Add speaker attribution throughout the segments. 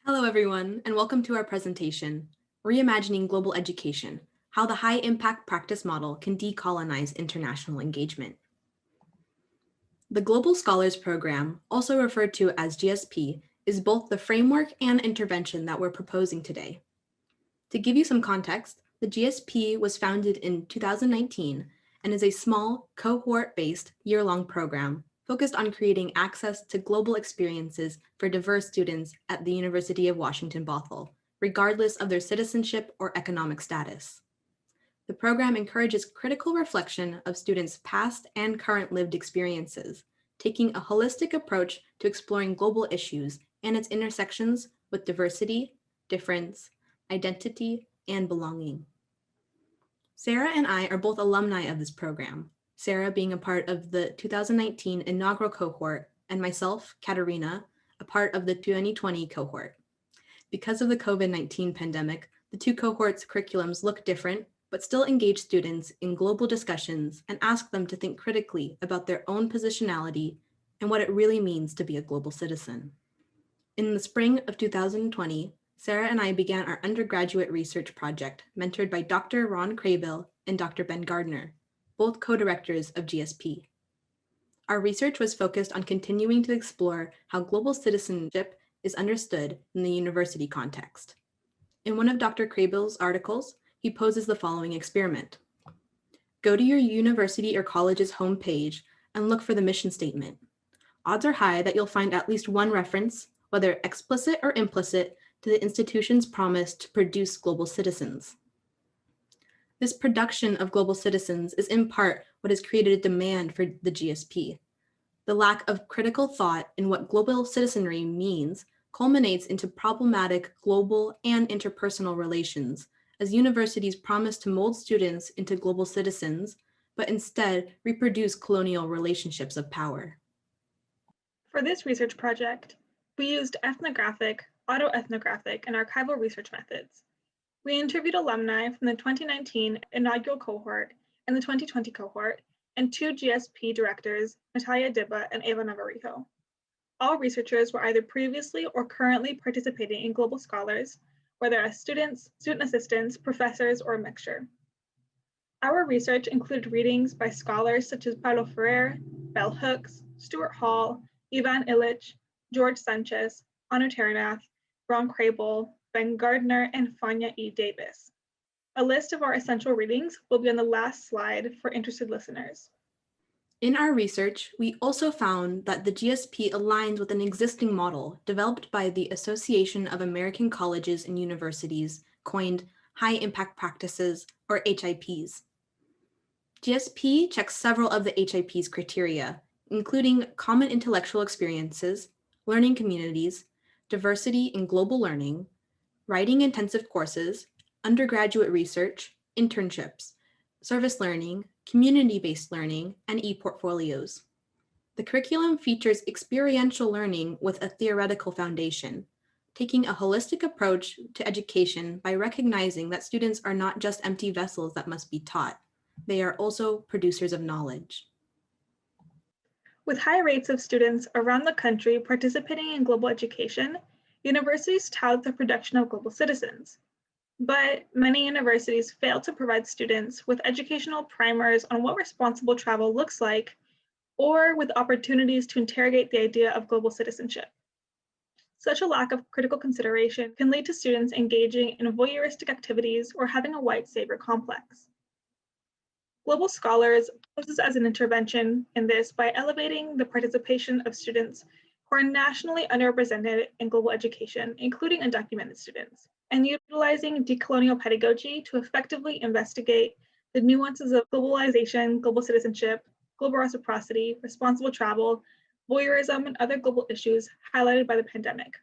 Speaker 1: Hello, everyone, and welcome to our presentation, Reimagining Global Education, How the High-Impact Practice Model Can Decolonize International Engagement. The Global Scholars Program, also referred to as GSP, is both the framework and intervention that we're proposing today. To give you some context, the GSP was founded in 2019 and is a small, cohort-based, year-long program focused on creating access to global experiences for diverse students at the University of Washington, Bothell, regardless of their citizenship or economic status. The program encourages critical reflection of students' past and current lived experiences, taking a holistic approach to exploring global issues and its intersections with diversity, difference, identity, and belonging. Sarah and I are both alumni of this program, Sarah being a part of the 2019 inaugural cohort, and myself, Katharina, a part of the 2020 cohort. Because of the COVID-19 pandemic, the two cohorts' curriculums look different, but still engage students in global discussions and ask them to think critically about their own positionality and what it really means to be a global citizen. In the spring of 2020, Sarah and I began our undergraduate research project mentored by Dr. Ron Craybill and Dr. Ben Gardner, both co-directors of GSP. Our research was focused on continuing to explore how global citizenship is understood in the university context. In one of Dr. Craybill's articles, he poses the following experiment. Go to your university or college's homepage and look for the mission statement. Odds are high that you'll find at least one reference, whether explicit or implicit, to the institution's promise to produce global citizens. This production of global citizens is in part what has created a demand for the GSP. The lack of critical thought in what global citizenry means culminates into problematic global and interpersonal relations, as universities promise to mold students into global citizens, but instead reproduce colonial relationships of power.
Speaker 2: For this research project, we used ethnographic, autoethnographic, and archival research methods. We interviewed alumni from the 2019 inaugural cohort and the 2020 cohort, and two GSP directors, Natalia Dibba and Eva Navarrijo. All researchers were either previously or currently participating in Global Scholars, whether as students, student assistants, professors, or a mixture. Our research included readings by scholars such as Paulo Freire, Bell Hooks, Stuart Hall, Ivan Illich, George Sanchez, Anu Taranath, Ron Craybill, Ben Gardner, and Fania E. Davis. A list of our essential readings will be on the last slide for interested listeners.
Speaker 1: In our research, we also found that the GSP aligns with an existing model developed by the Association of American Colleges and Universities, coined High Impact Practices, or HIPs. GSP checks several of the HIP's criteria, including common intellectual experiences, learning communities, diversity in global learning, writing-intensive courses, undergraduate research, internships, service learning, community-based learning, and e-portfolios. The curriculum features experiential learning with a theoretical foundation, taking a holistic approach to education by recognizing that students are not just empty vessels that must be taught. They are also producers of knowledge.
Speaker 2: With high rates of students around the country participating in global education, universities tout the production of global citizens. But many universities fail to provide students with educational primers on what responsible travel looks like, or with opportunities to interrogate the idea of global citizenship. Such a lack of critical consideration can lead to students engaging in voyeuristic activities or having a white savior complex. Global Scholars poses as an intervention in this by elevating the participation of students who are nationally underrepresented in global education, including undocumented students, and utilizing decolonial pedagogy to effectively investigate the nuances of globalization, global citizenship, global reciprocity, responsible travel, voyeurism, and other global issues highlighted by the pandemic.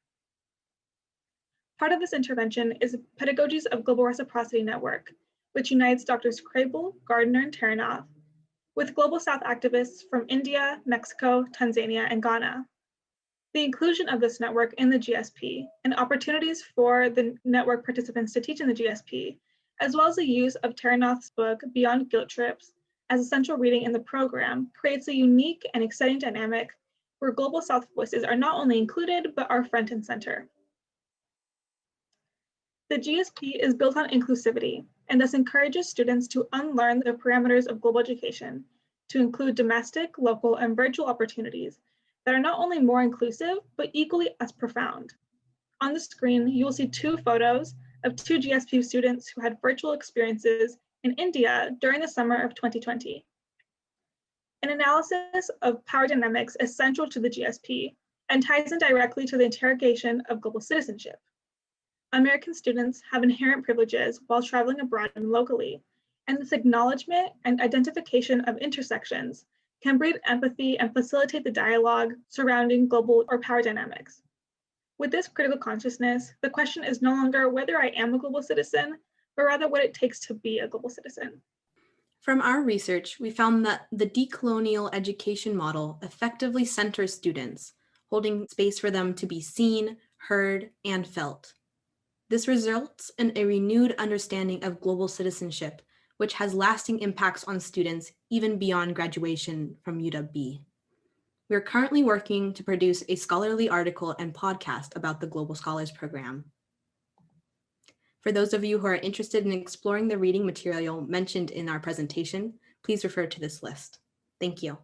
Speaker 2: Part of this intervention is Pedagogies of Global Reciprocity Network, which unites Drs. Craybill, Gardner, and Taranath with Global South activists from India, Mexico, Tanzania, and Ghana. The inclusion of this network in the GSP and opportunities for the network participants to teach in the GSP, as well as the use of Taranath's book, Beyond Guilt Trips, as essential reading in the program, creates a unique and exciting dynamic where Global South voices are not only included, but are front and center. The GSP is built on inclusivity and thus encourages students to unlearn the parameters of global education to include domestic, local, and virtual opportunities that are not only more inclusive, but equally as profound. On the screen, you will see two photos of two GSP students who had virtual experiences in India during the summer of 2020. An analysis of power dynamics is central to the GSP and ties in directly to the interrogation of global citizenship. American students have inherent privileges while traveling abroad and locally, and this acknowledgement and identification of intersections can breed empathy and facilitate the dialogue surrounding global or power dynamics. With this critical consciousness, the question is no longer whether I am a global citizen, but rather what it takes to be a global citizen.
Speaker 1: From our research, we found that the decolonial education model effectively centers students, holding space for them to be seen, heard, and felt. This results in a renewed understanding of global citizenship, which has lasting impacts on students even beyond graduation from UW-B. We are currently working to produce a scholarly article and podcast about the Global Scholars Program. For those of you who are interested in exploring the reading material mentioned in our presentation, please refer to this list. Thank you.